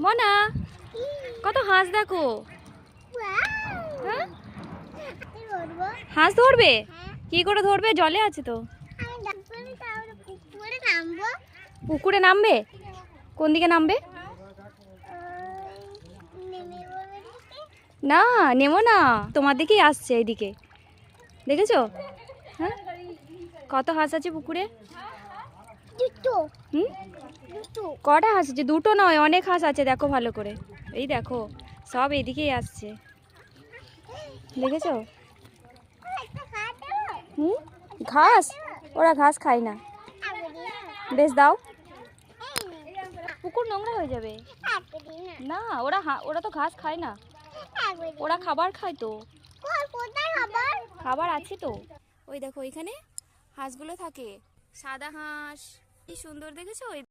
মনা কত হাঁস দেখো। হ্যাঁ হাঁস ধরবে? কি করে ধরবে? জলে আছে তো। পুকুরে নামবে? কোন দিকে নামবে? না নেমো না, তোমার দিকেই আসছে এইদিকে, দেখেছো? হ্যাঁ কত হাঁস আছে পুকুরে? হুম কটা হাঁস আছে? দুটো নয়, অনেক হাঁস আছে, দেখো ভালো করে। এই দেখো সব এদিকেই আসছে, দেখেছো? হুম ঘাস? ওরা ঘাস খায় না। বেশ দাও, পুকুর নোংরা হয়ে যাবে। না ওরা তো ঘাস খায় না, ওরা খাবার খায় তো। খাবার আছে তো। ওই দেখো এখানে হাঁসগুলো থাকে, সাদা হাঁস, কি সুন্দর দেখেছো?